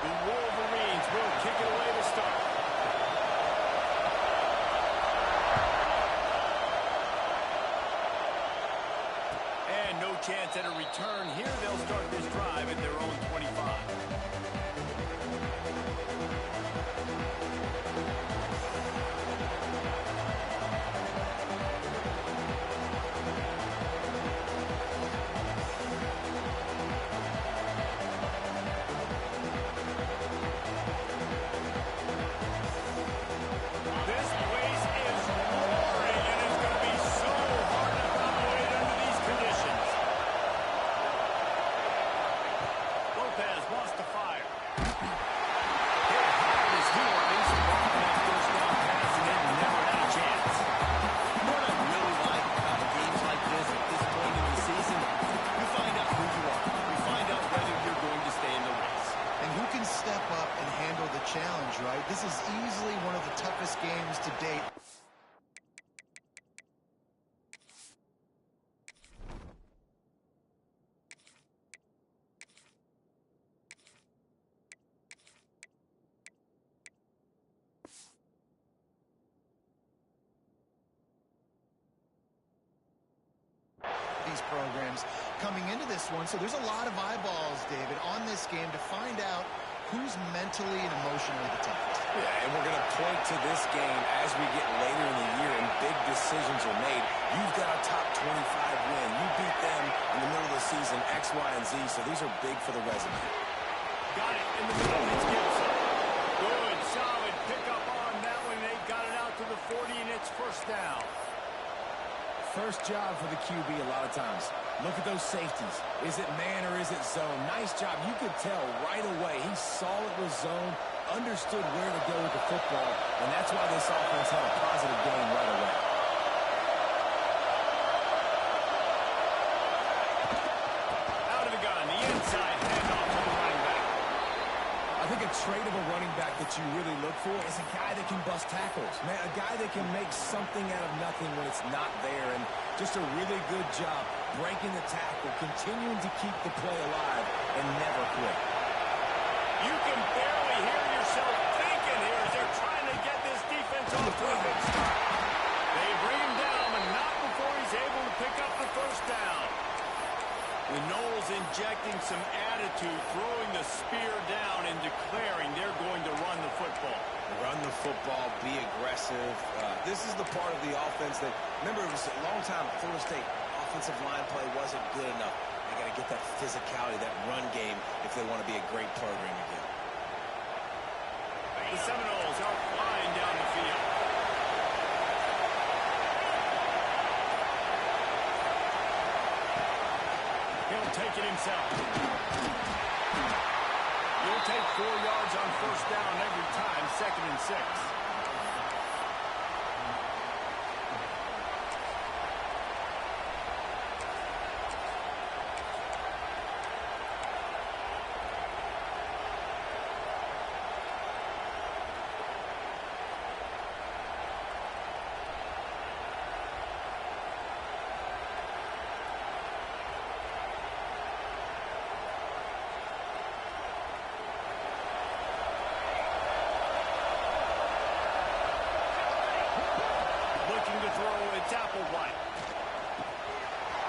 The Wolverines will kick it away to start. And no chance at a return here. They'll start this drive at their own 25. Right? This is easily one of the toughest games to date. These programs coming into this one, so there's a lot of eyeballs, David, on this game to find out who's mentally and emotionally the toughest. Yeah, and we're going to point to this game as we get later in the year and big decisions are made. You've got a top 25 win. You beat them in the middle of the season, X, Y, and Z, so these are big for the resume. Got it in the middle. It's Gibson. Good, solid pickup on that one. They got it out to the 40, and it's first down. First job for the QB a lot of times. Look at those safeties. Is it man or is it zone? Nice job. You could tell right away he saw it was zone, understood where to go with the football, and that's why this offense had a positive game right away. Out of the gun, the inside handoff to the running back. I think a trait of a running back that you really look for is a guy that can bust tackles. Man, a guy that can make something out of nothing when it's not there, and just a really good job breaking the tackle, continuing to keep the play alive, and never quit. You can barely hear yourself thinking here as they're trying to get this defense off to a good start. They bring him down, but not before he's able to pick up the first down. The Knowles injecting some attitude, throwing the spear down and declaring they're going to run the football. Run the football, be aggressive. This is the part of the offense that, remember, it was a long time at Florida State. Offensive line play wasn't good enough. They got to get that physicality, that run game, if they want to be a great program again. The Seminoles are flying down the field. He'll take it himself. He'll take 4 yards on first down every time, 2nd and 6.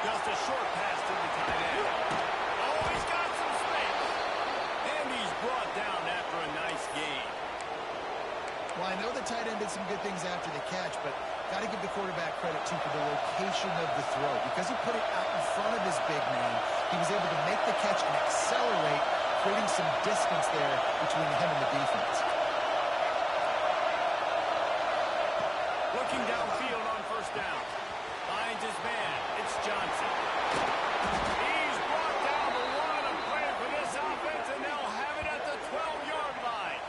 Just a short pass to the tight end. Oh, he's got some space. And he's brought down after a nice gain. Well, I know the tight end did some good things after the catch, but got to give the quarterback credit, too, for the location of the throw. Because he put it out in front of his big man, he was able to make the catch and accelerate, creating some distance there between him and the defense. Looking downfield on first down. Finds his man. It's Johnson. He's brought down the one. A play for this offense, and they'll have it at the 12-yard line.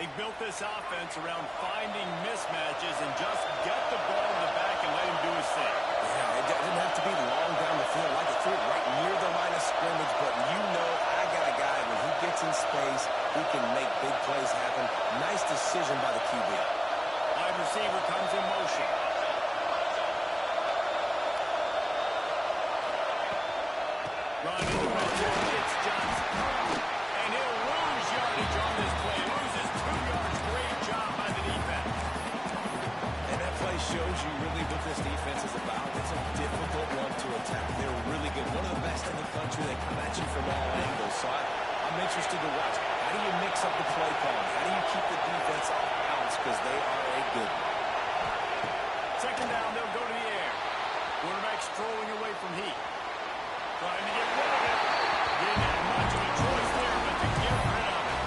They built this offense around finding mismatches and just get the ball in the back and let him do his thing. Yeah, it didn't have to be long down the field. Like it threw it right near the line of scrimmage, but you know I got a guy when he gets in space, he can make big plays happen. Nice decision by the QB. Wide receiver comes in motion. Run in the red zone. It's Johnson. And he'll lose shows you really what this defense is about. It's a difficult one to attack. They're really good. One of the best in the country. They come at you from all angles. So I'm interested to watch. How do you mix up the play calling? How do you keep the defense off balance? Because they are a good one. Second down, they'll go to the air. Quarterback strolling away from heat. Trying to get rid of it. Didn't have much of a choice there, but to get rid of it.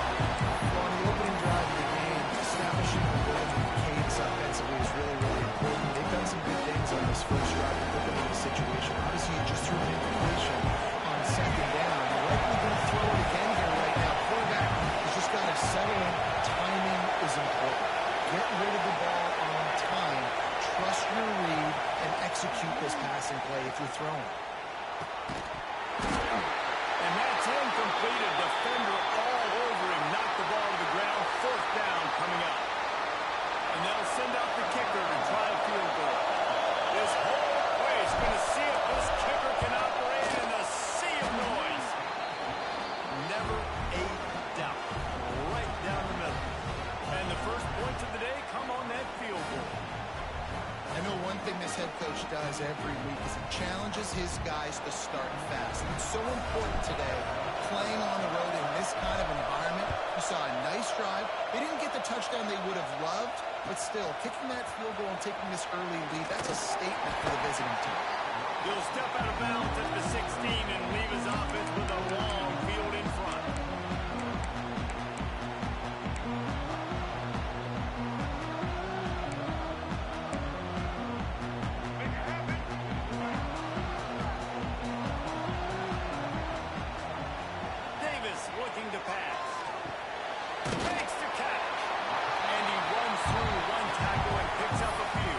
On the opening drive of the game, establishing the rhythm and cadence offensively is really, really important. They've done some good things on this first drive to put them in the situation. Obviously, you just threw an incompletion on second down. You're likely going to throw it again here right now. Quarterback has just got to settle in. Timing is important. Get rid of the ball on time. Trust your read and execute this passing play if you're throwing. And that's incomplete. A defender all over him. Knocked the ball to the ground. Fourth down coming up. And they'll send out the kicker to try a field goal. This whole place is going to see if this kicker can operate in a sea of noise. Never a doubt. Right down the middle. And the first points of the day come on that field goal. I know one thing this head coach does every week is he challenges his guys to start fast. And it's so important today, playing on the road in this kind of environment. You saw a nice drive. They didn't get the touchdown they would have loved, but still, kicking that field goal and taking this early lead, that's a statement for the visiting team. He'll step out of bounds at the 16 and leave his offense with a long field in front. Looking to pass. Makes the catch. And he runs through one tackle and picks up a few.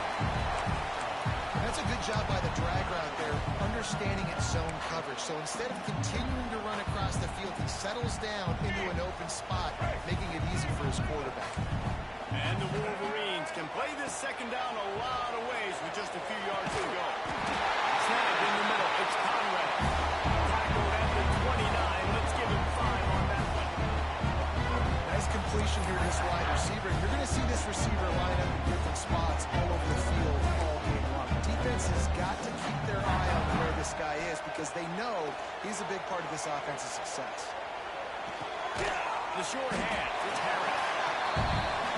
That's a good job by the drag route there, understanding its zone coverage. So instead of continuing to run across the field, he settles down into an open spot, making it easy for his quarterback. And the Wolverines can play this second down a lot of ways with just a few yards to go. Snapped in the middle. It's Conrad. Tackled at the 29. Let's give him 5 on that one. Nice completion here to this wide receiver. You're going to see this receiver line up in different spots all over the field all game long. Defense has got to keep their eye on where this guy is because they know he's a big part of this offense's success. The short hand. It's Harris.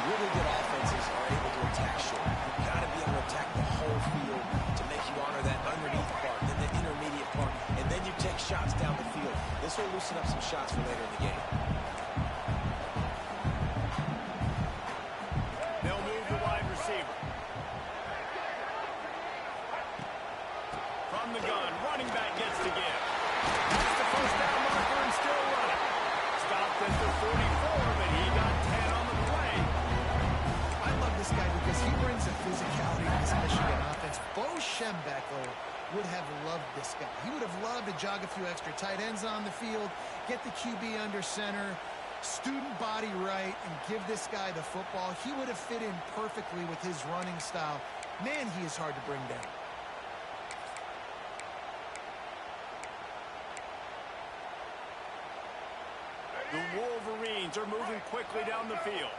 Really good offenses are able to attack short. You've got to be able to attack the whole field to make you honor that underneath part, then the intermediate part, and then you take shots down the field. This will loosen up some shots for later in the game. They'll move the wide receiver. From the gun, running back gets to give. That's the first down marker and still running. Stopped at the 44, but he got 10 on the play. I love this guy because he brings a physicality to this Michigan offense. Bo Schembechler would have loved this guy. He would have loved to jog a few extra tight ends on the field, get the QB under center, student body right, and give this guy the football. He would have fit in perfectly with his running style. Man, he is hard to bring down. The Wolverines are moving quickly down the field.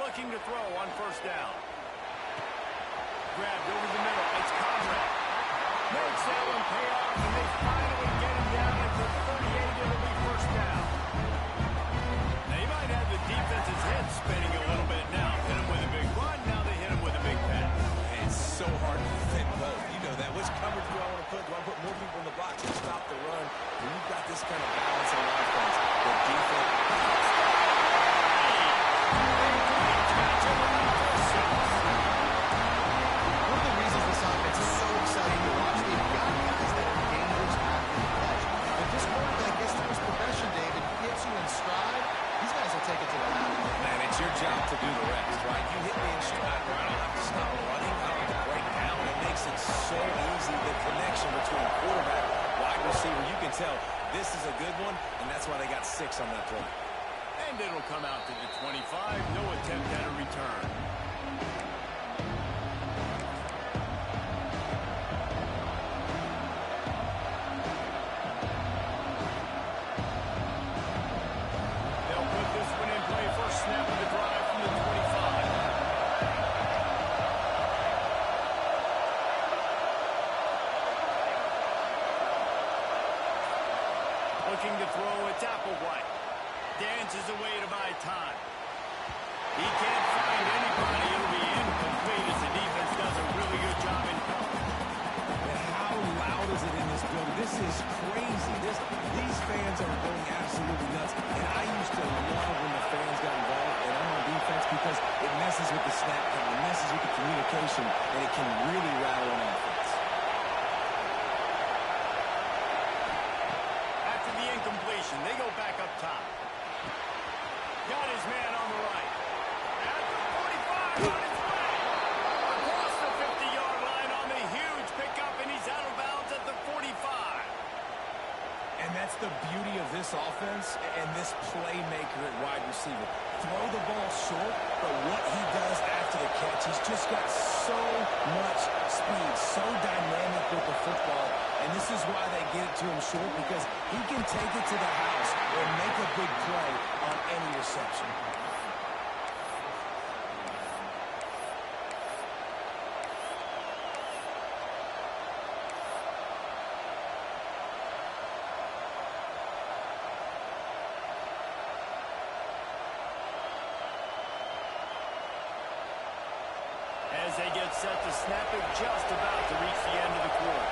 Looking to throw on first down. Grabbed over the middle. It's Conrad. Makes that one pay off, and they finally get him down at the 38. It'll be first down. Now, you might have the defense's head spinning a little bit now. Hit him with a big run. Now they hit him with a big pass. And it's so hard to defend both. You know that. Which coverage do I want to put? Do I put more people in the box and stop the run? When you've got this kind of balance on offense, the defense... One of the reasons this offense is so exciting to watch, they've got guys that are dangerous after the catch. If this quarterback gets through his progression, David, gets you in stride, these guys will take it to the house. Man, it's your job to do the rest, right? You hit me in stride where I don't have to stop running. I don't have to break down. It makes it so easy, the connection between quarterback, wide receiver. You can tell this is a good one, and that's why they got 6 on that play. And it'll come out to the 25. No attempt at a return. They'll put this one in play. First snap of the drive from the 25. Looking to throw, it's Applewhite. Dances away to buy time. He can't find anybody. It'll be incomplete as the defense does a really good job in cover. And how loud is it in this building? This is crazy. These fans are going absolutely nuts. And I used to love when the fans got involved and I'm on defense because it messes with the snap count, it messes with the communication, and it can really rattle an offense. After the incompletion, they go back up top. Got his man on the right. At the 45, on his way. Across the 50-yard line on the huge pickup, and he's out of bounds at the 45. And that's the beauty of this offense and this playmaker at wide receiver. Throw the ball short, but what he does after the catch, he's just got so much speed, so dynamic with the football. And this is why they get it to him short, because he can take it to the house or make a big play on any reception. As they get set to snap it, just about to reach the end of the quarter.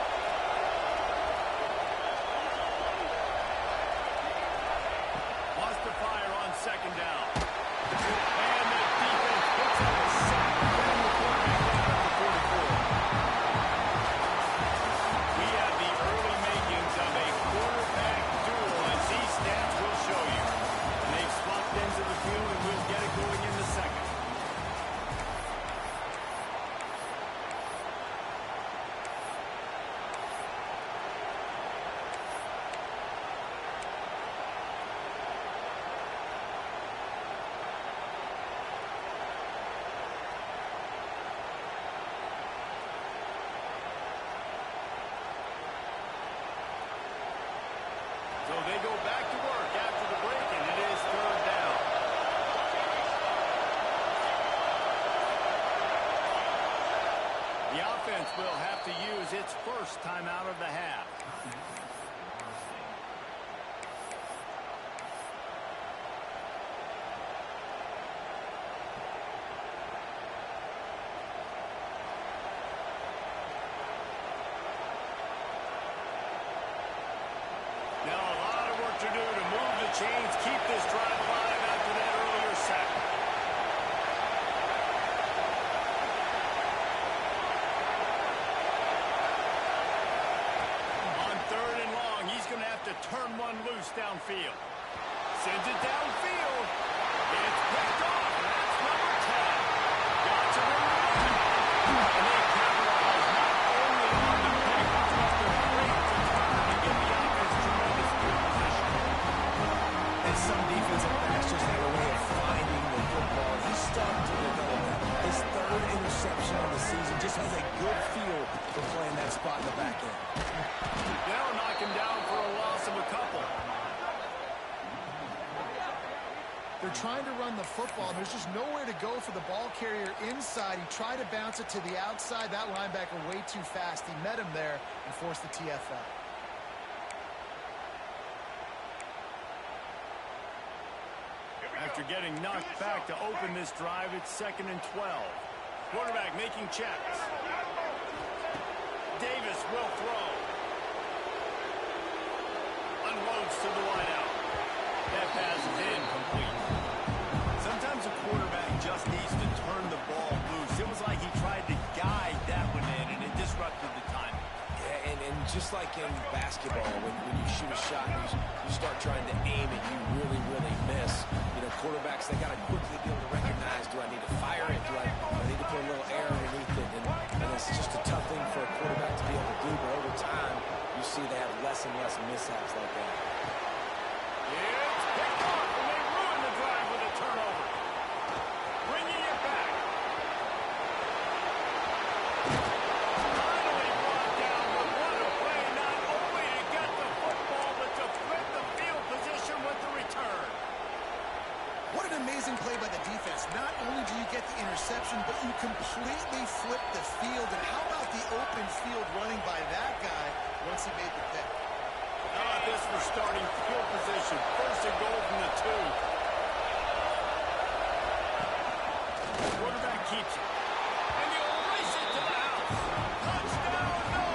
Wants to fire on second down. And the defense picks up a sack, putting the quarterback down at the 44. We have the early makings of a quarterback duel, as these stats will show you. And they've swapped ends of the field, and we'll get it going in the second. So they go back to work after the break, and it is third down. The offense will have to use its first timeout of the half. Now a lot of work to do to move the chains, keep this drive alive after that earlier sack. On third and long, he's going to have to turn one loose downfield. Sends it downfield. It's picked off. That's number 10. Got to the run. And they capitalize not only on the pick, but a great return to give the offense tremendous field position. And some defensive backs just have a way of finding the football. He's starting to develop that. His third interception of the season just has a good feel for playing that spot in the back end. They'll knock him down for a loss of a couple. They're trying to run the football, and there's just nowhere to go for the ball carrier inside. He tried to bounce it to the outside. That linebacker way too fast. He met him there and forced the TFL. After getting knocked back to open this drive, it's 2nd and 12. Quarterback making checks. Davis will throw. Unloads to the wideout. That pass is incomplete. Sometimes a quarterback just needs to turn the ball loose. It was like he tried to guide that one in, and it disrupted the timing. Yeah, and just like in basketball, when you shoot a shot, you start trying to aim it, you really, really miss. You know, quarterbacks, they got to quickly be able to recognize, do I need to fire it? Do I need to put a little air underneath it? And it's just a tough thing for a quarterback to be able to do, but over time, you see they have less and less mishaps like that. It's picked off, and they ruin the drive with a turnover. Bringing it back. Finally brought down, but what a play, not only to get the football, but to flip the field position with the return. What an amazing play by the defense. Not only do you get the interception, but you completely flip the field. And how about the open field running by that guy once he made the pick? How about this for starting position. First and goal from the 2. The quarterback keeps it. And he'll race it to the house. Touchdown, no!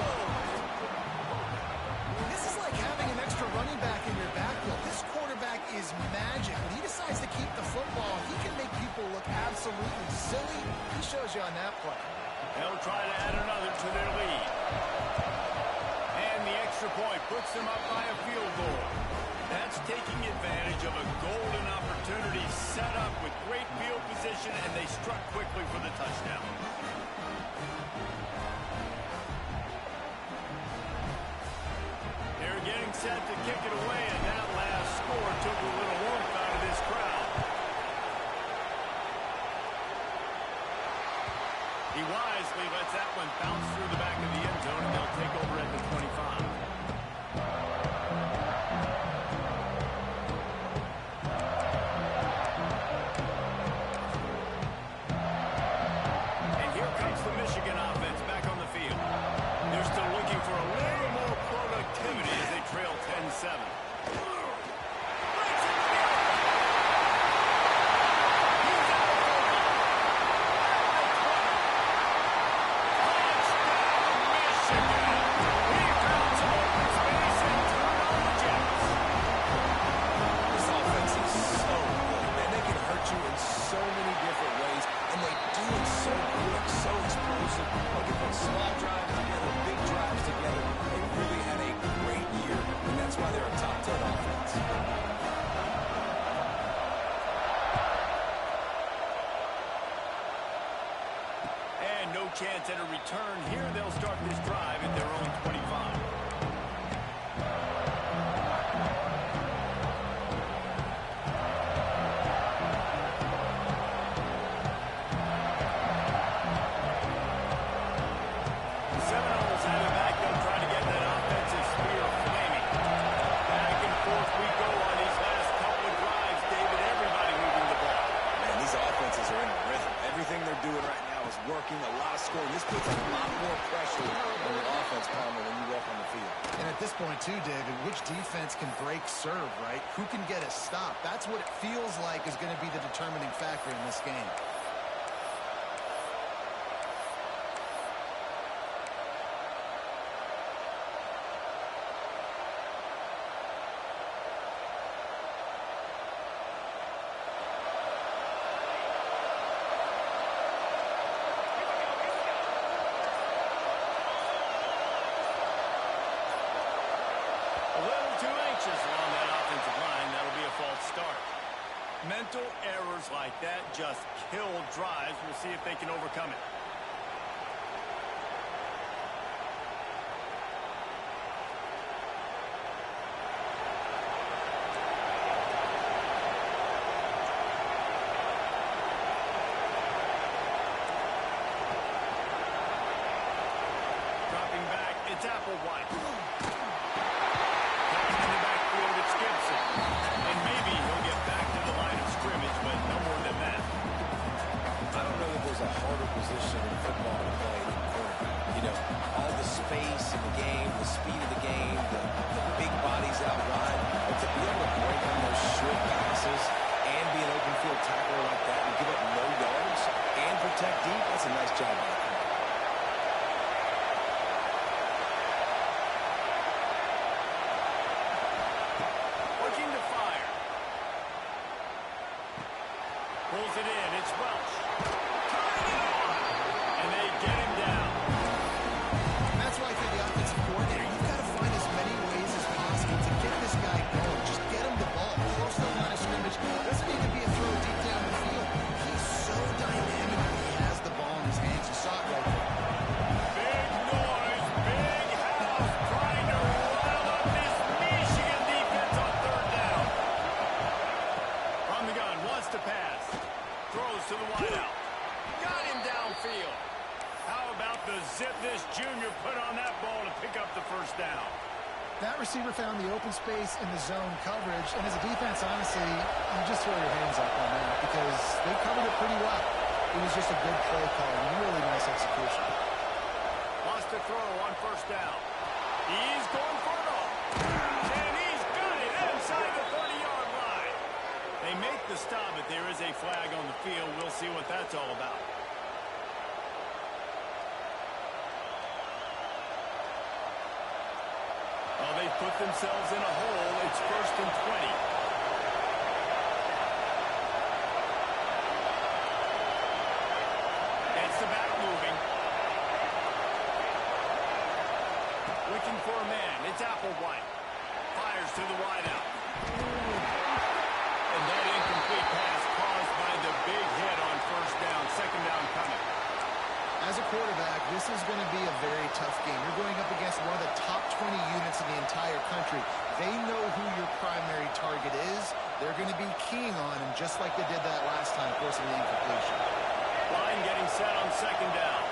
This is like having an extra running back in your backfield. This quarterback is magic. When he decides to keep the football, he can make people look absolutely silly. He shows you on that play. They'll try to add another to their lead. And the extra point puts them up by a field goal. That's taking advantage of a golden opportunity set up with great field position, and they struck quickly for the touchdown. They're getting set to kick it away, and that last score took a little warmth out of this crowd. He wisely lets that one bounce through the back of the end zone, and they'll take over at the 25. And here comes the Michigan offense back on the field. They're still looking for a little more productivity as they trail 10-7. Chance at a return here. They'll start this drive at their own 25. The Seminoles have it back. They'll try to get that offensive spear flaming. Back and forth we go on these last couple of drives, David. Everybody moving the ball. Man, these offenses are in the rhythm. Everything they're doing right now is working, a lot of scoring. This puts a lot more pressure on the offense, Palmer, when you walk on the field. And at this point, too, David, which defense can break serve, right? Who can get a stop? That's what it feels like is going to be the determining factor in this game. Along that offensive line, that'll be a false start. Mental errors like that just kill drives. We'll see if they can overcome it. Dropping back, it's Applewhite. And maybe he'll get back to the line of scrimmage, but no more than that. I don't know that there's a harder position in football to play than quarterback. You know, all the space in the game, the speed of the game, the big bodies out wide. But to be able to break on those short passes and be an open field tackler like that and give up no yards and protect deep, that's a nice job by the corner. Pulls it in. It's Welch. And they get him down. That's why I think the offensive coordinator, you've got to find as many ways as possible to get this guy going. Just get him the ball. Close to the line of scrimmage. Doesn't need to be a throw deep down the field. He's so dynamic when he has the ball in his hands. You saw it right there. Big noise. Big house trying to rile up this Michigan defense on third down. From the gun. Wants to pass. Throws to the wideout. Got him downfield. How about the zip this junior put on that ball to pick up the first down? That receiver found the open space in the zone coverage. And as a defense, honestly, you just throw your hands up on that because they covered it pretty well. It was just a good play call. Really nice execution. Wants to throw on first down. He's going for it all. And he's got it inside the the stop, but there is a flag on the field. We'll see what that's all about. Well, they've put themselves in a hole. It's 1st and 20. Gets the back moving. Looking for a man. It's Applewhite. Fires to the wideout. And that incomplete pass caused by the big hit on 1st down. 2nd down coming. As a quarterback, this is going to be a very tough game. You're going up against one of the top 20 units in the entire country. They know who your primary target is. They're going to be keying on him just like they did that last time, forcing the incompletion. Line getting set on 2nd down.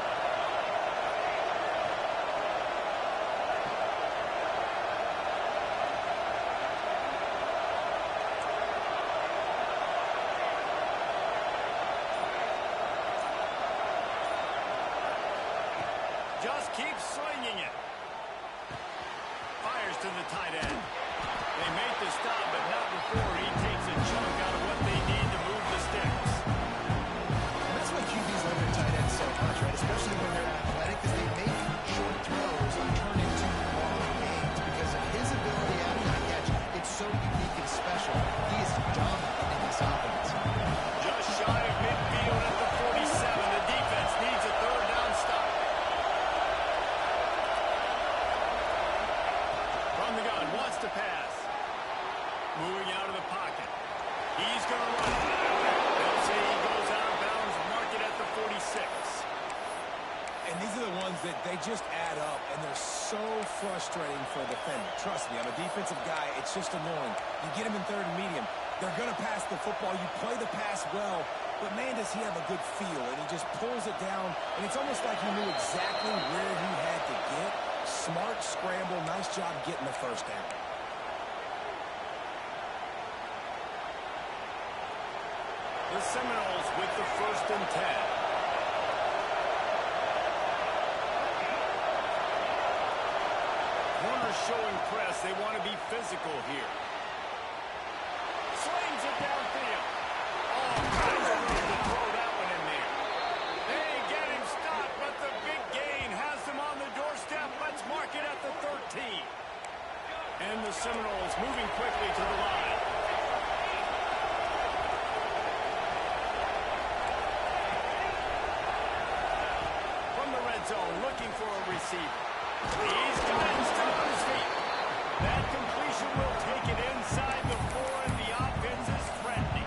Just keeps slinging it. Fires to the tight end. They make the stop, but not before he takes a chunk out of what they need to move the sticks. And that's why QBs love their tight ends so much, right? Especially when they're athletic, because they make short throws and turn into long gains. Because of his ability after the catch, it's so unique and special. He is dominant in this offense. Just shy of midfield at the 47. The defense needs a 3rd down stop. From the gun, wants to pass. Moving out of the pocket. He's going to run it. They'll say he goes out of bounds, mark it at the 46. And these are the ones that they just add up, and they're so frustrating for a defender. Trust me, I'm a defensive guy. It's just annoying. You get him in 3rd and medium. They're going to pass the football. You play the pass well, but, man, does he have a good feel. And he just pulls it down, and it's almost like he knew exactly where he had to get. Smart scramble. Nice job getting the 1st down. The Seminoles with the 1st and 10. Corners showing press. They want to be physical here. Slings it downfield. Oh, nice move to throw that one in there. They get him stopped, but the big gain has them on the doorstep. Let's mark it at the 13. And the Seminoles moving quickly to the line. Zone, looking for a receiver. He's got him still on his feet. That completion will take it inside the 4, and the offense is threatening.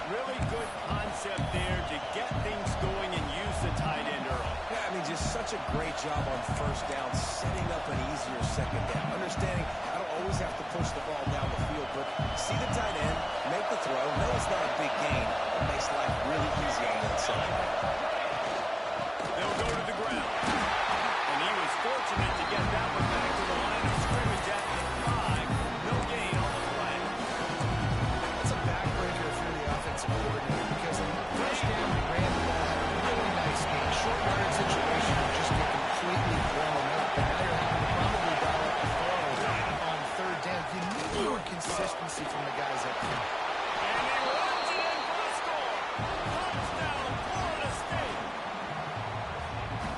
Really good concept there to get things going and use the tight end early. Yeah, I mean, just such a great job on 1st down, setting up an easier 2nd down. Understanding I don't always have to push the ball down the field, but see the tight end, make the throw. No, it's not a big gain. It makes life really easy on that side. They'll go to the ground. And he was fortunate to get that one back to the line of scrimmage at the 5. No gain on the play. That's a backbreaker for the offensive coordinator because on the 1st down, he ran the ball, had a really nice game. Short yardage situation would just get completely blown up. And now you're having to probably dial up the throw on 3rd down. You need more consistency from the guys up there. And he runs it in for the score. Touchdown, Florida State.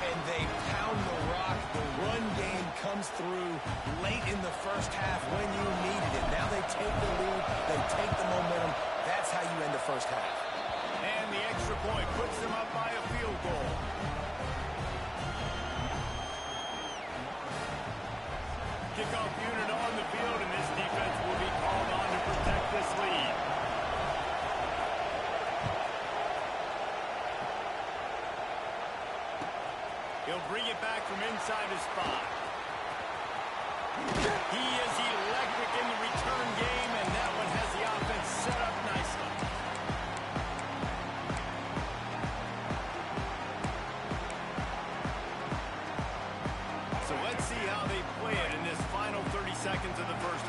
And they pound the rock. The run game comes through late in the 1st half when you needed it. Now they take the lead. They take the momentum. That's how you end the 1st half. And the extra point puts them up by a field goal. Kickoff unit on the field, and this defense will be called on to protect this lead. He'll bring it back from inside his 5. He is electric in the return game, and that one has the offense set up nicely. So let's see how they play it in this final 30 seconds of the 1st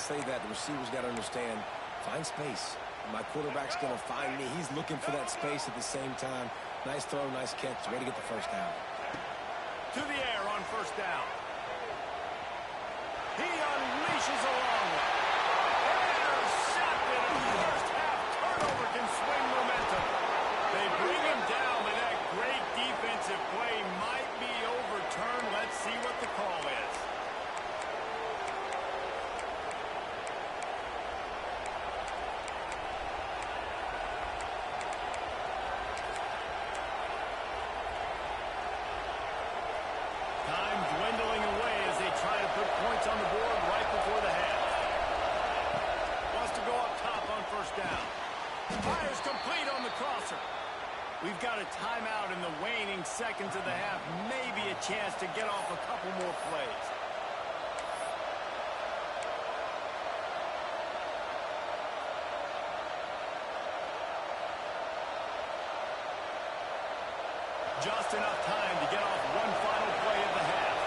say that, the receiver's got to understand, find space. My quarterback's going to find me. He's looking for that space at the same time. Nice throw, nice catch. Way to get the first down. To the air on first down. He unleashes a long one. Intercepted. A first-half turnover can swing momentum. They bring him down, but that great defensive play might be overturned. Let's see what the call is. Time dwindling away as they try to put points on the board right before the half. Wants to go up top on first down. Fires complete on the crosser. We've got a timeout in the waning seconds of the half. Maybe a chance to get off a couple more plays. Just enough time to get off one final play of the half.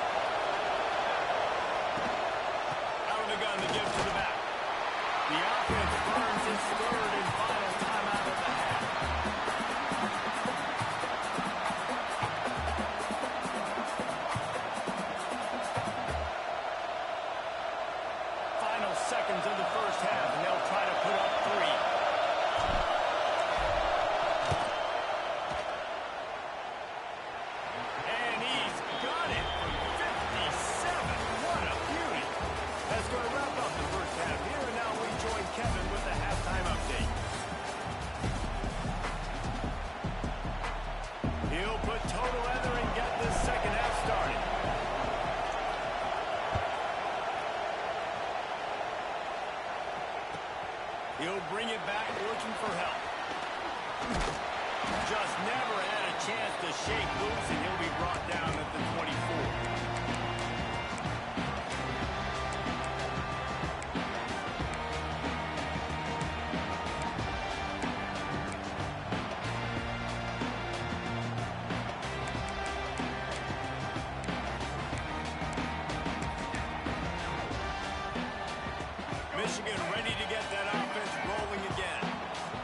Out of the gun to give to the back. The offense burns its third and final timeout of the half. Final seconds of the first half, and they'll try to put up 3. And he's got it for 57. What a beauty. That's going to wrap up the first half here, and now we join Kevin with the halftime update. He'll put toe together and get this second half started. He'll bring it back looking for help. Just never had a chance to shake loose, and he'll be brought down at the 24. Michigan ready to get that offense rolling again.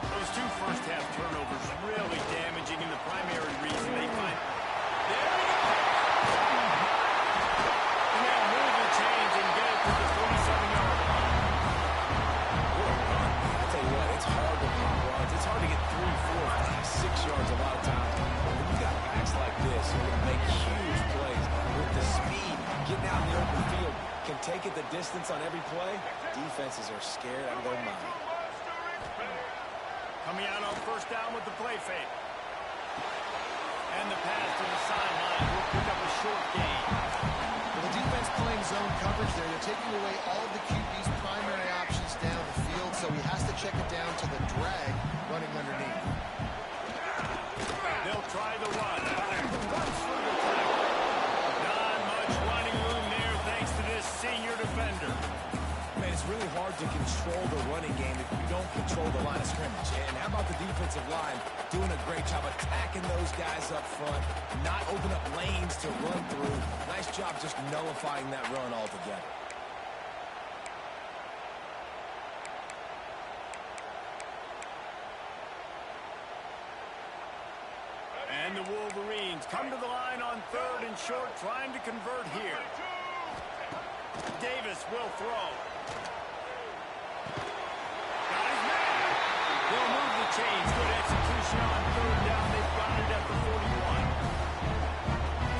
Those 2 first-half turnovers really damaging, and the primary reason they find... There we go! And they'll move the change and get it to the 47-yard line. I tell you what, it's hard to pop runs. It's hard to get 3, 4, 5, 6 yards a lot of times. When you got backs like this who can make huge plays with the speed, getting out in the open field, can take it the distance on every play, defenses are scared out of their mind. Coming out on first down with the play fake. And the pass to the sideline will pick up a short gain. Well, the defense playing zone coverage there. They're taking away all of the QB's primary options down the field, so he has to check it down to the drag running underneath. They'll try the run. Runs through the tackle. Not much running room there thanks to this senior defender. Man, it's really hard to control the running game if you don't control the line of scrimmage. And how about the defensive line doing a great job attacking those guys up front, not open up lanes to run through. Nice job just nullifying that run altogether. And the Wolverines come to the line on 3rd and short, trying to convert here. Davis will throw. Got his man. He'll move the chains. Good execution on 3rd down. They've got it at the 41.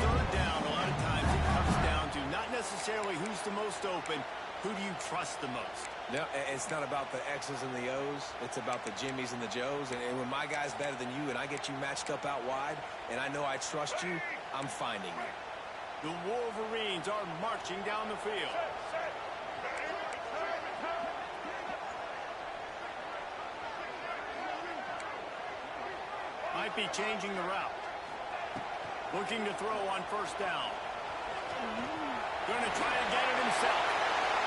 3rd down, a lot of times it comes down to not necessarily who's the most open, who do you trust the most? No, it's not about the X's and the O's. It's about the Jimmies and the Joes. And when my guy's better than you and I get you matched up out wide, and I know I trust you, I'm finding you. The Wolverines are marching down the field. Might be changing the route. Looking to throw on first down. Going to try to get it himself.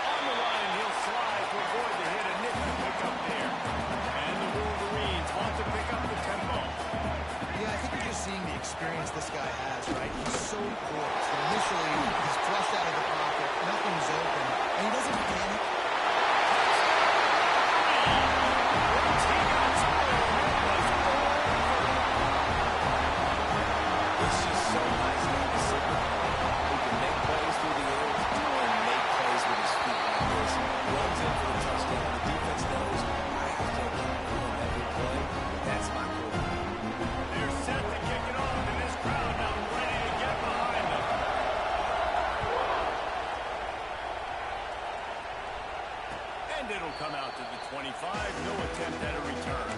On the line, he'll slide to avoid the hit. A nifty pick up there. And the Wolverines want to pick up the tempo. Yeah, I think you're just seeing the experience this guy has, right? He's so poised. Initially, he's flushed out of the pocket. Nothing's open. And he doesn't panic. attempt at a return.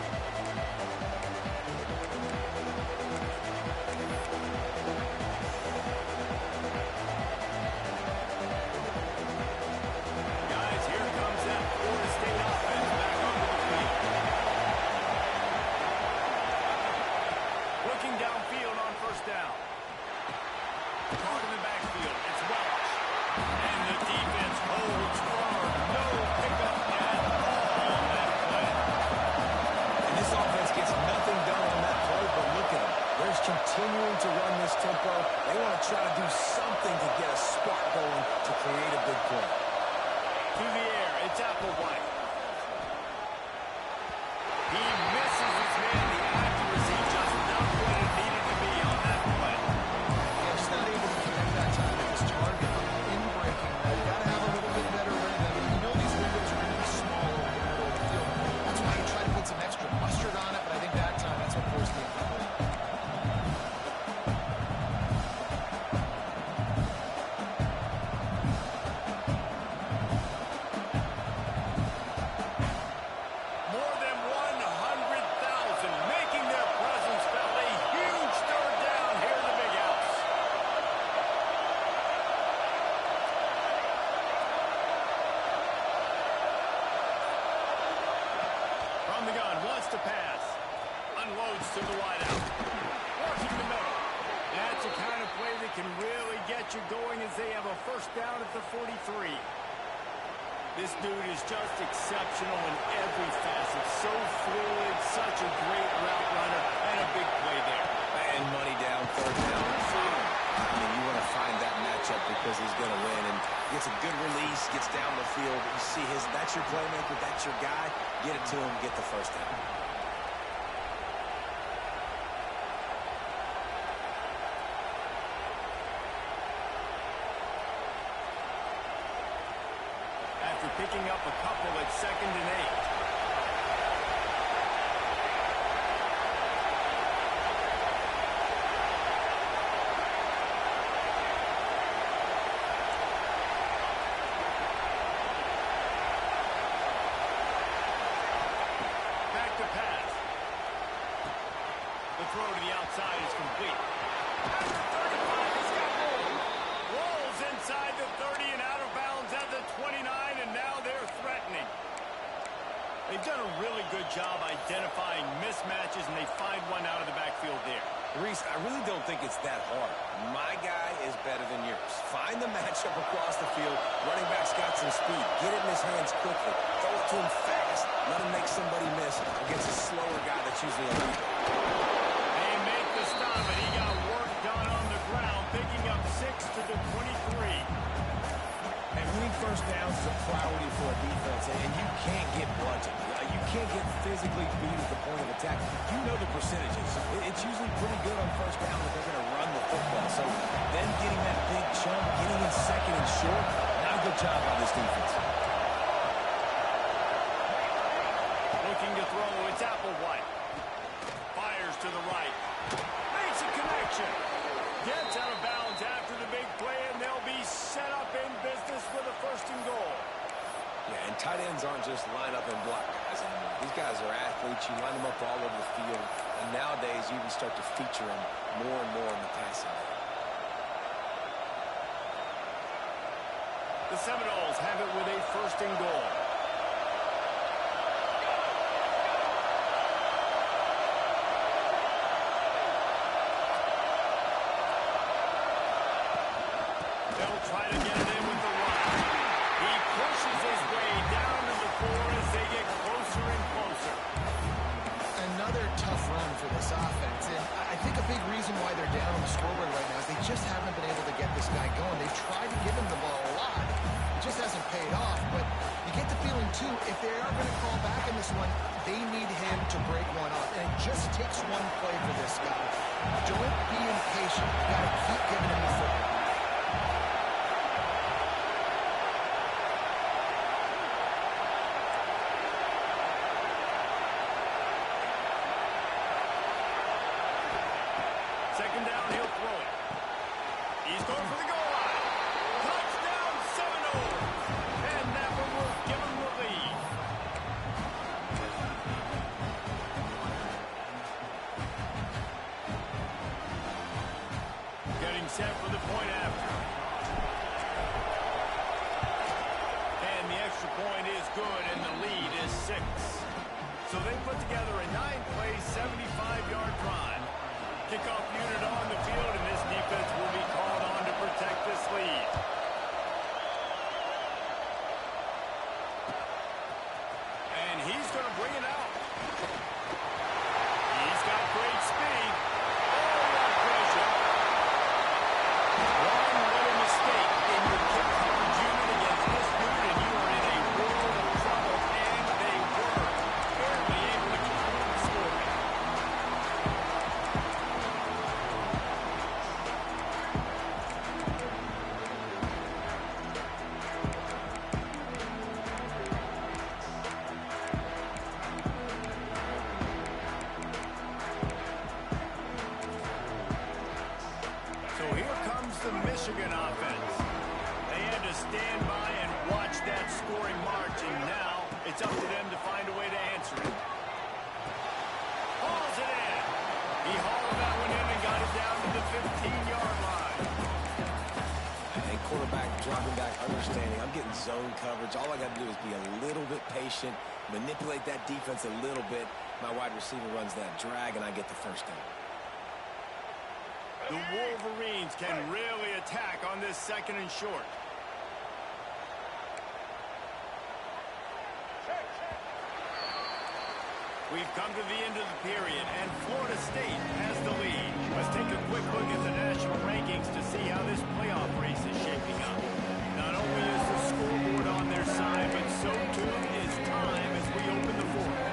Guys, here comes that Florida State offense back onto the field. Looking downfield on first down. Caught in the backfield. It's Welch. And the defense holds firm. No pickup at all on that play. And this offense gets nothing done on that play, but look at them. They're just continuing to run this tempo. They want to try to do something to get a spark going to create a big play. To the air, it's Applewhite. He misses his man. The accuracy just not what it needed to be on that play. Yeah, just not able to connect that time with his target in breaking. Now, you got to have a little bit better rhythm. You know these windows are going to be small over the middle of the field. That's why you try to put some extra mustard on it, but I think that time that's what forced the incomplete. More than 100,000 making their presence felt. A huge third down here in the big house. From the gun, wants to pass. Unloads to the wideout. Working the middle. That's the kind of play that can really get you going as they have a first down at the 43. This dude is just exceptional in every facet. So fluid, such a great route runner, and a big play there. And money down, third down. I mean, you want to find that matchup because he's going to win. And gets a good release, gets down the field. You see that's your playmaker, that's your guy. Get it to him, get the first down. After picking up a couple at 2nd and 8. Back to pass. The throw to the outside is complete. After 35, he's got room. Rolls inside the 30 and out of bounds at the 29, and now they're threatening. They've done a really good job identifying mismatches, and they find one out of the backfield there. Reese, I really don't think it's that hard. My guy is better than yours. Find the matchup across the field. Running back's got some speed. Get it in his hands quickly. Throw it to him fast. Let him make somebody miss against a slower guy that's usually a leader. They make the stop, and he got work done on the ground, picking up 6 to the 23. And winning first downs is a priority for a defense, and you can't get bludgeoned. You can't get physically beat at the point of attack. You know the percentages. It's usually pretty good on first down that they're going to run the football. So them getting that big chunk, getting in second and short, not a good job by this defense. Looking to throw, it's Applewhite. Fires to the right. Makes a connection. Gets out of bounds after the big play, and they'll be set up in business with a 1st and goal. Yeah, and tight ends aren't just line up and block guys anymore. These guys are athletes. You line them up all over the field. And nowadays, you even start to feature them more and more in the passing game. The Seminoles have it with a 1st and goal. They'll try to get it in with the run. He pushes his way down to the 4 as they get closer and closer. Another tough run for this offense, and I think a big reason why they're down on the scoreboard right now is they just haven't been able to get this guy going. They've tried to give him the ball a lot. It just hasn't paid off, but you get the feeling, too, if they are going to call back in this one, they need him to break one off, and it just takes one play for this guy. Don't be impatient. You got to keep giving him the football. Second down, he'll throw it. He's going for the goal line. Touchdown, Seminoles. And that one will give him the lead. getting set for the point after. And the extra point is good, and the lead is 6. So they put together a 9-play, 75-yard drive. Kickoff unit on the field, and this defense will be called on to protect this lead. And he's going to bring it out. He's got great speed. Oh, what pressure. One little mistake in your kick coverage unit against this dude, and you are in a world of trouble, and they were barely able to control the score. So here comes the Michigan offense. They had to stand by and watch that scoring march, and now it's up to them to find a way to answer it. Hauls it in. He hauled that one in and got it down to the 15-yard line. And quarterback dropping back, understanding I'm getting zone coverage. All I got to do is be a little bit patient, manipulate that defense a little bit. My wide receiver runs that drag, and I get the first down. The Wolverines can really attack on this 2nd and short. We've come to the end of the period, and Florida State has the lead. Let's take a quick look at the national rankings to see how this playoff race is shaping up. Not only is the scoreboard on their side, but so too is time as we open the fourth.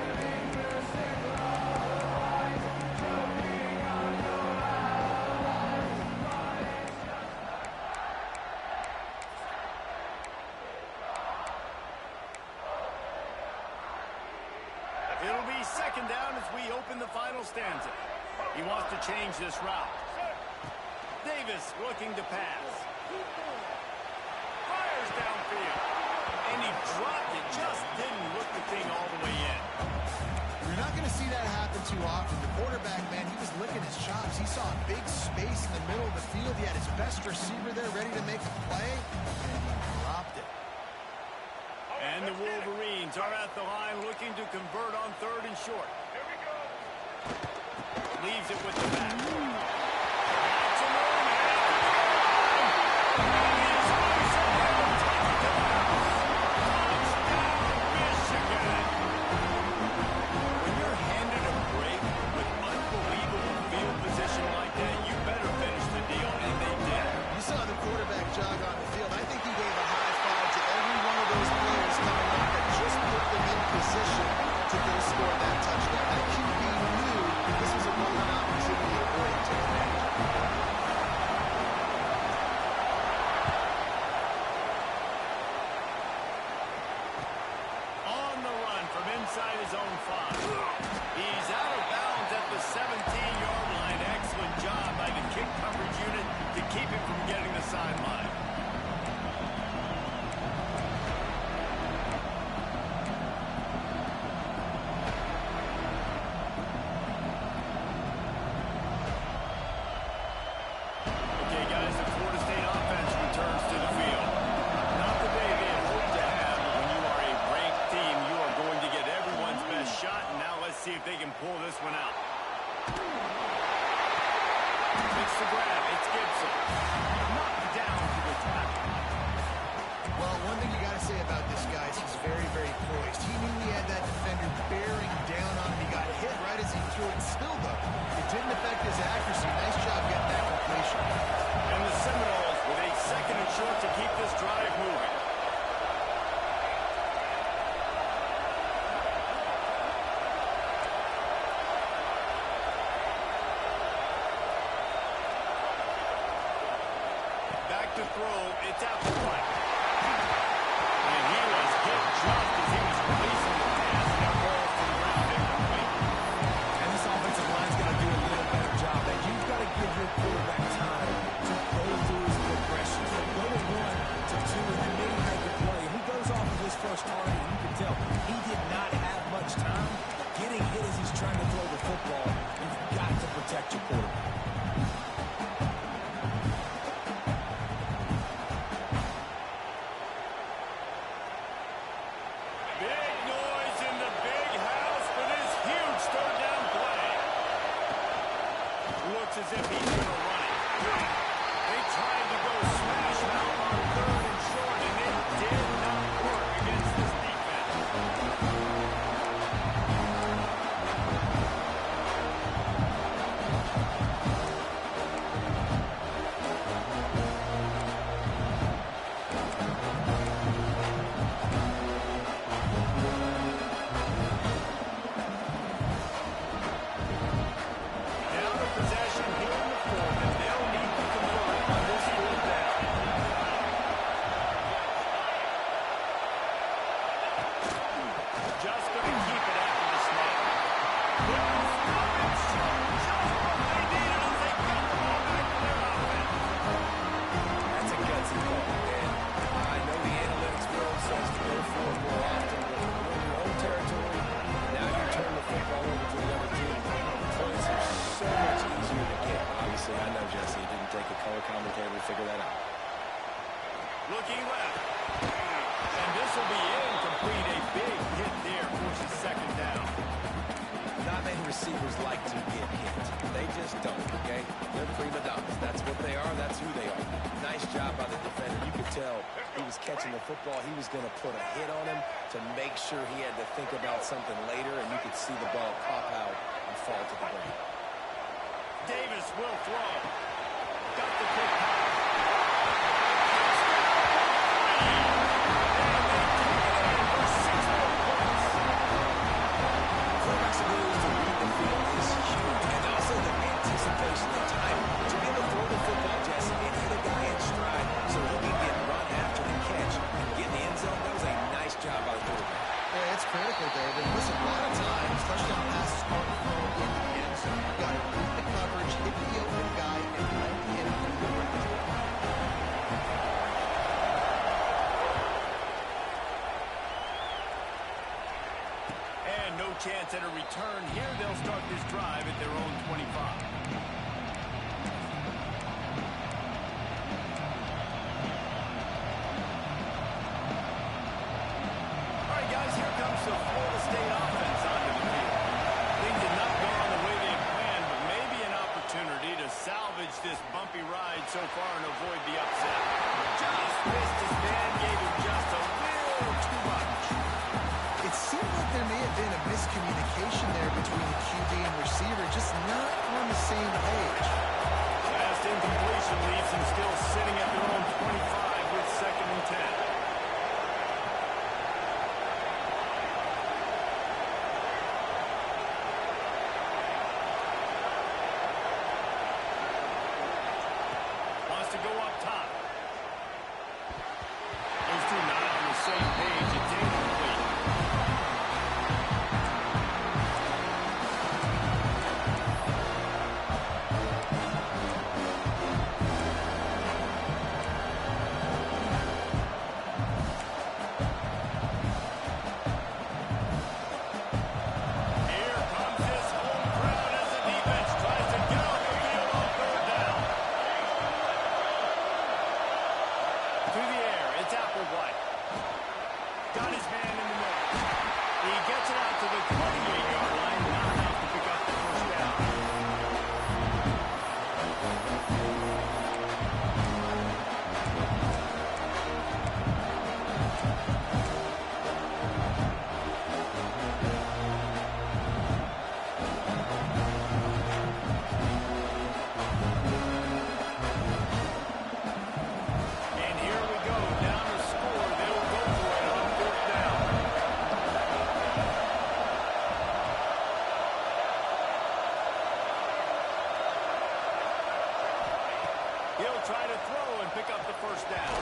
It'll be 2nd down as we open the final stanza. He wants to change this route. Davis looking to pass. Fires downfield. And he dropped it. Just didn't look the thing all the way in. You're not going to see that happen too often. The quarterback, man, he was licking his chops. He saw a big space in the middle of the field. He had his best receiver there ready to make a play, and he dropped it. And the Wolverines are at the line looking to convert on 3rd and short. Here we go. Leaves it with the back. When you're handed a break with unbelievable field position like that, you better finish the deal, and they did. You saw the quarterback jog on the field. I think he gave a high five to every one of those players coming up that just put them in position to go score that touchdown. That QB knew this was a golden opportunity for him to connect. On the run from inside his own 5. He's out of bounds at the 17-yard line. Excellent job by the kick coverage unit to keep him from getting the sideline. Okay, guys, the Florida State offense returns to the field. Not the day they had hoped to have, but when you are a ranked team, you are going to get everyone's best shot, and now let's see if they can pull this one out. It's the grab. It's Gibson. Knocked down to the tackle. Well, one thing you got to say about this guy is he's very, very poised. He knew he had that defender bearing down on him. He got hit right as he threw it. Still, though, it didn't affect his accuracy. Nice job getting that completion. And the Seminoles with a 2nd and short to keep this drive moving. Back to throw. It's out to right. And he was hit just as he was releasing the pass. And that falls to the ground incomplete. And this offensive line's got to do a little better job. That you've got to give your quarterback time to go through his progression. So go to 1 to 2, and then maybe make a play. He goes off of his first target, and you can tell he did not have much time. Getting hit as he's trying to throw the football, you've got to protect your quarterback. looks as if he's going to run it. They tried to go smash mouth on 3rd and short, and it did not work against this defense. Now the possession here in the 4th, and they'll need to convert on this 4th down. Just going to keep it after the snap. They'll stop and shoot just what they needed as they get the ball back to their offense. That's a gutsy call, and I know the analytics world says to go for it more often, but when you're in your own territory, now you turn the football over to the other team. Points are so much easier to get. Obviously, I know, Jesse, it didn't take a color commentator to figure that out. Looking left. And this will be incomplete. A big hit there forces 2nd down. Not many receivers like to get hit. They just don't, okay? They're prima donnas. That's what they are. That's who they are. Nice job by the defender. You could tell he was catching the football. He was going to put a hit on him to make sure he had to think about something later, and you could see the ball pop out and fall to the ground. Davis will throw. Got the quick pass. Quarterback's ability to read the field is huge, and also the anticipation and time to be able to throw the football, Jesse, and hit a guy in stride so he can get run after the catch and get in the end zone. That was a nice job by the quarterback. Yeah, it's critical, David. Listen, a lot of times, touchdown passes aren't thrown in the end zone. You've got to beat the coverage, hit the open guy, and let him do the rest. And no chance at a return here. They'll start this drive at their own 25. All right, guys, here comes the Florida State offense onto the field. Things did not go on the way they had planned, but maybe an opportunity to salvage this bumpy ride so far and avoid the upset. Just missed his man, gave him just a little too much. It seemed like there may have been a miscommunication there between the QB and receiver, just not on the same page. Last incompletion leaves them still sitting at their own 25 with 2nd and 10. Wants to go up top. Those two not on the same page. It's incomplete. Here comes this home crowd as the defense tries to get off the field on 3rd down. Through the air, it's Applewhite. Got his man in the middle. He gets it out to the 28-yard line, not enough to pick up the 1st down. And here we go, down the score. They'll go for it on 4th down. He'll try to throw and pick up the 1st down.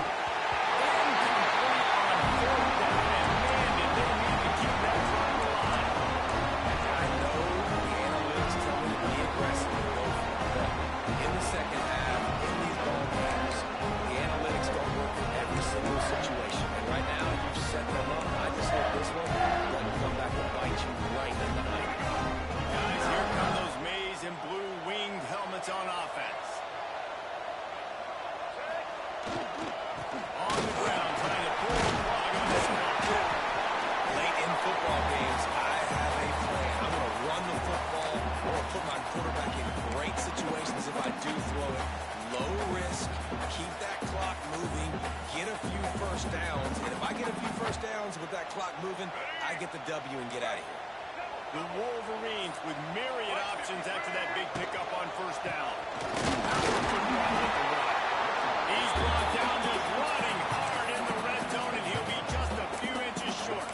Incomplete on 4th down, and man, did they need to keep that drive alive. I know the analytics tell me to be aggressive and go for it, but in the second half, in these ball games, the analytics don't work in every single situation. And right now, you've set them up. I just hope this one doesn't come back and bite you right in the eye. Guys, here come those maize and blue winged helmets on offense. On the ground, trying to pull the plug on this one. Late in football games, I have a plan. I'm going to run the football or put my quarterback in great situations first downs, and if I get a few first downs with that clock moving, I get the W and get out of here. The Wolverines with myriad options after that big pickup on first down. He's brought down, just running hard in the red zone, and he'll be just a few inches short.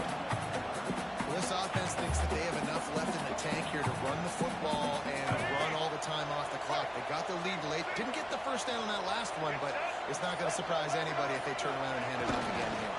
This offense thinks that they have enough left in the tank here to run the football and run all the time off the clock. They got the lead late. Didn't get the first down on that last one, but it's not going to surprise anybody if they turn around and hand it off again here.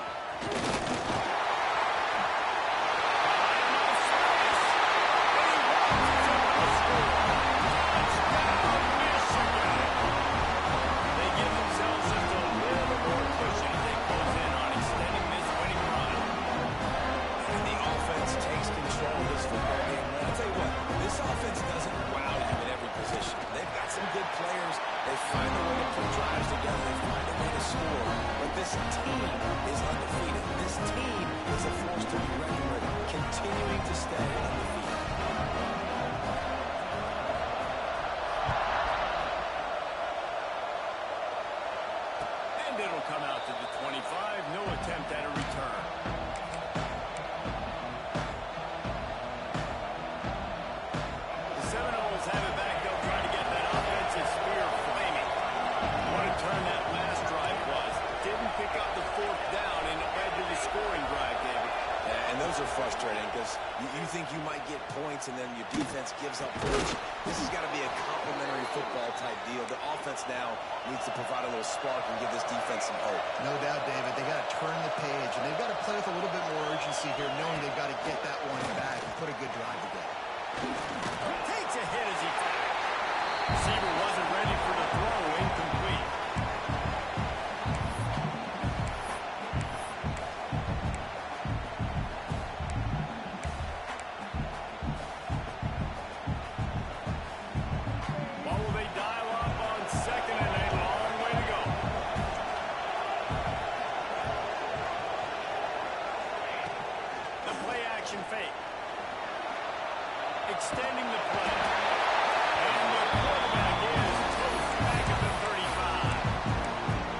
Frustrating because you think you might get points and then your defense gives up points. This has got to be a complementary football type deal. The offense now needs to provide a little spark and give this defense some hope. No doubt, David. They got to turn the page, and they've got to play with a little bit more urgency here, knowing they've got to get that one back and put a good drive together. Takes a hit as he fired. Receiver wasn't ready for the throw. Incomplete. Extending the play. And the quarterback is toast back at the 35.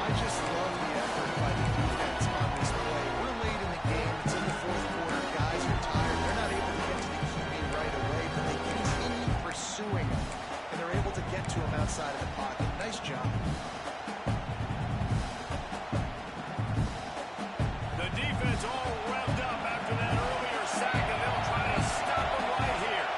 I just love the effort by the defense on this play. We're late in the game. It's in the fourth quarter. Guys are tired. They're not able to get to the QB right away, but they continue pursuing him. And they're able to get to him outside of the pocket. Nice job. The defense all revved up after that earlier sack, and they'll try to stop him right here.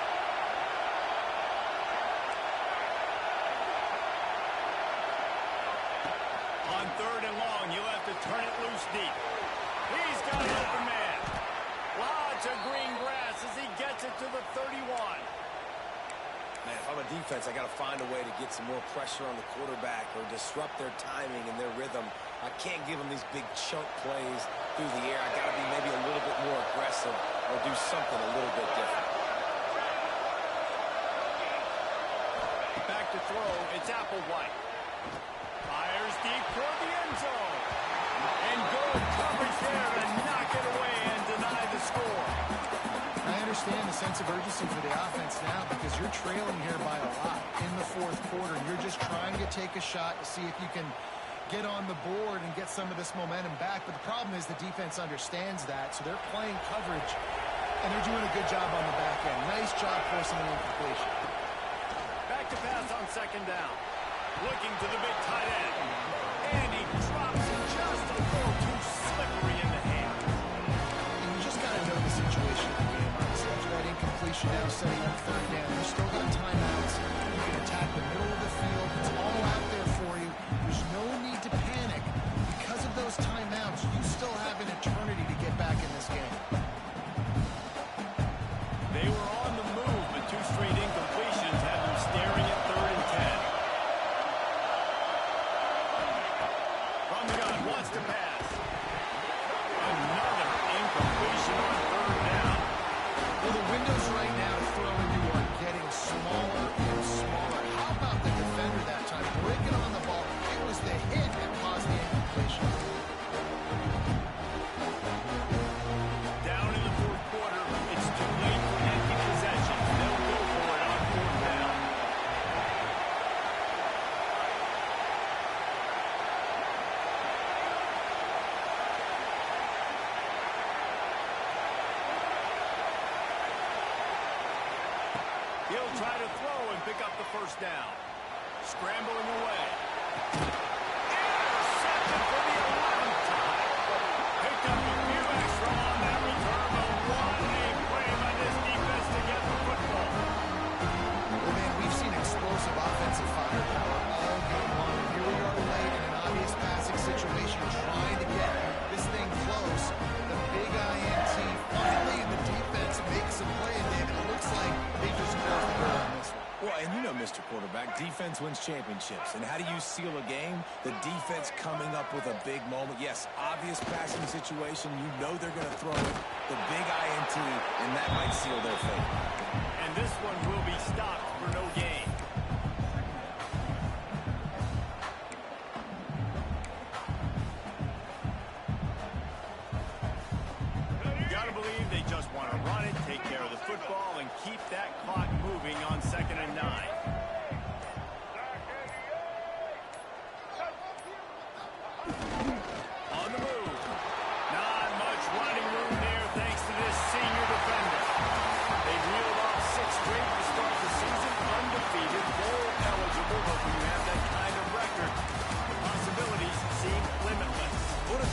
On third and long, you'll have to turn it loose deep. He's got an open man. Lots of green grass as he gets it to the 31. Man, if I'm a defense, I got to find a way to get some more pressure on the quarterback or disrupt their timing and their rhythm. I can't give them these big chunk plays through the air. I got to be maybe a little bit more aggressive or do something a little bit different. Back to throw, it's Applewhite. Fires deep toward the end zone. And good coverage there to knock it away and deny the score. I understand the sense of urgency for the offense now because you're trailing here by a lot in the fourth quarter. You're just trying to take a shot to see if you can get on the board and get some of this momentum back. But the problem is the defense understands that, so they're playing coverage, and they're doing a good job on the back end. Nice job forcing an incompletion. Back to pass on second down. Looking to the big tight end. And he drops it just a little too slippery in the hand. And you just got to know the situation of the game, honestly. After that incompletion now setting up third down, you still got timeouts. You can attack the middle of the field. It's all out there for you. There's no need to panic. Because of those timeouts, you still have an eternity to get back in this game. They were on the move, but two straight incompletions had them staring at third and 10. From the gun, wants to pass. Another incompletion on third down. Well, the windows right now to throw into are getting try to throw and pick up the first down. Scrambling away. Intercepted for the 11th time. Picked up a few extra on that return, but what a play by this defense to get the football. Well, man, we've seen explosive offensive firepower all game long. And here we are late in an obvious passing situation, trying to get this thing close. The big INT finally, and the defense makes a play. And David, it looks like they just closed the door on this one. Well, and you know, Mr. Quarterback, defense wins championships. And how do you seal a game? The defense coming up with a big moment. Yes, obvious passing situation. You know they're going to throw it. The big INT, and that might seal their fate. And this one will be stopped for no gain. Gotta believe they just want to run it, take care of the football, and keep that clock moving on 2nd and 9. On the move. Not much running room there thanks to this senior defender. They reeled off 6 straight to start the season, undefeated, bowl eligible, but when you have that kind of record, the possibilities seem limitless. What a